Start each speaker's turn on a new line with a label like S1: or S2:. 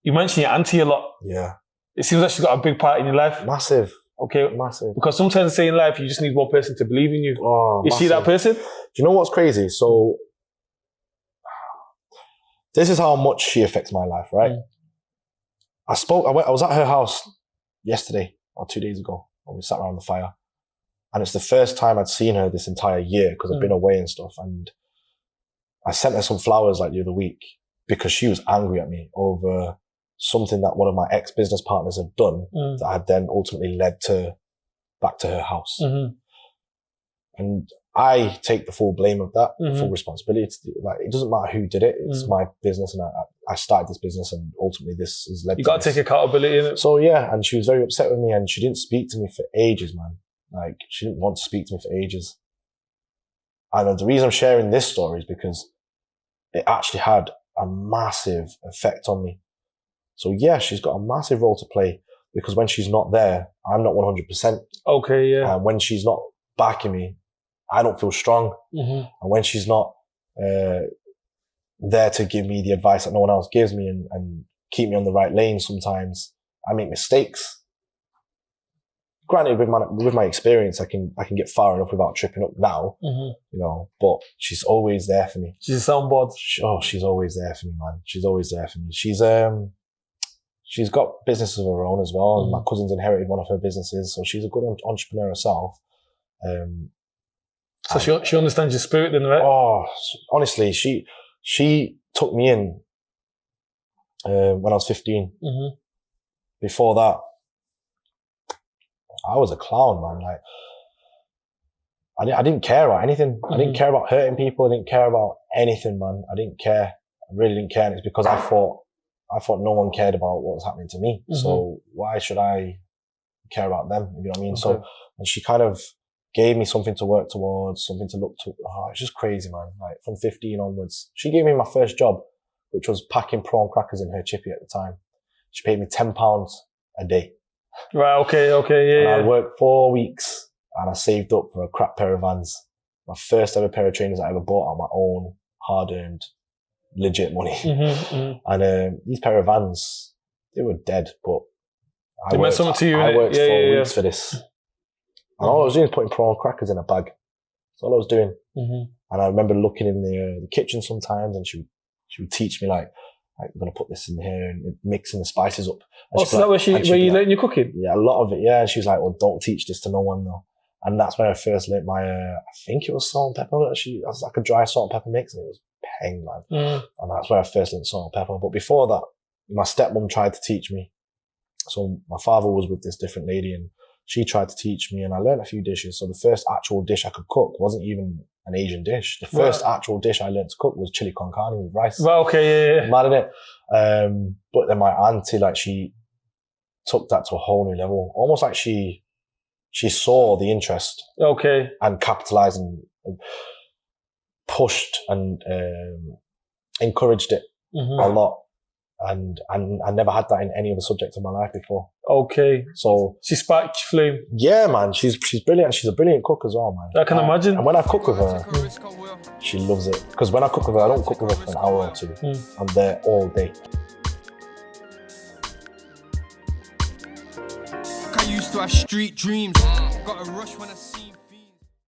S1: You mention your auntie a lot.
S2: Yeah.
S1: It seems like she's got a big part in your life.
S2: Massive.
S1: Okay.
S2: Massive.
S1: Because sometimes say in life, you just need one person to believe in you.
S2: Oh,
S1: Is she that person?
S2: Do you know what's crazy? So, this is how much she affects my life, right? I was at her house yesterday or 2 days ago when we sat around the fire. And it's the first time I'd seen her this entire year because I've been away and stuff. And I sent her some flowers like the other week because she was angry at me over something that one of my ex-business partners had done that had then ultimately led back to her house. And I take the full blame of that, full responsibility. It doesn't matter who did it. It's my business, and I started this business, and ultimately this has led to. You
S1: got to take accountability in it.
S2: So yeah, and she was very upset with me, and she didn't speak to me for ages, man. Like, she didn't want to speak to me for ages. And the reason I'm sharing this story is because it actually had a massive effect on me. So yeah, she's got a massive role to play because when she's not there, I'm not 100%.
S1: Okay, yeah.
S2: And when she's not backing me, I don't feel strong. And when she's not there to give me the advice that no one else gives me and keep me on the right lane, sometimes I make mistakes. Granted, with my experience, I can get far enough without tripping up now, you know, but she's always there for me.
S1: She's a soundboard.
S2: She's always there for me, man. She's always there for me. She's got businesses of her own as well. And my cousin's inherited one of her businesses, so she's a good entrepreneur herself.
S1: So she understands your spirit then, right?
S2: Oh, honestly, she took me in when I was 15. Before that, I was a clown, man. Like, I didn't care about anything. I didn't care about hurting people. I didn't care about anything, man. I didn't care. I really didn't care. And it's because I thought no one cared about what was happening to me. So why should I care about them? You know what I mean? Okay. So, and she kind of gave me something to work towards, something to look to. Oh, it's just crazy, man. Like, from 15 onwards, she gave me my first job, which was packing prawn crackers in her chippy at the time. She paid me £10 a day.
S1: Right, okay, yeah.
S2: And I worked 4 weeks and I saved up for a crap pair of Vans. My first ever pair of trainers I ever bought on my own, hard-earned, legit money. And these pair of Vans, they were dead, but I worked 4 weeks for this. And all I was doing was putting prawn crackers in a bag. That's all I was doing. And I remember looking in the kitchen sometimes, and she would teach me like, I'm going to put this in here and mixing the spices up.
S1: And so that where you learning your cooking?
S2: Yeah, a lot of it, yeah. And she was like, well, don't teach this to no one though. And that's when I first learned my, I think it was salt and pepper. It was like a dry salt and pepper mix, and it was peng, man. And that's where I first learned salt and pepper. But before that, my stepmom tried to teach me. So my father was with this different lady, and she tried to teach me, and I learned a few dishes. So the first actual dish I could cook wasn't even an Asian dish. The first actual dish I learned to cook was chili con carne with rice.
S1: Well, okay, yeah.
S2: Mad in it. But then my auntie, like, she took that to a whole new level. Almost like she saw the interest.
S1: Okay.
S2: And capitalized and pushed and encouraged it a lot. And I never had that in any other subject in my life before.
S1: Okay.
S2: So
S1: she sparked flame.
S2: Yeah, man. She's brilliant. She's a brilliant cook as well, man.
S1: I can imagine.
S2: And when I cook with her, she loves it. Because when I cook with her, I don't cook with her for an hour or two. I'm there all day. I used to have street dreams. Got a rush when I see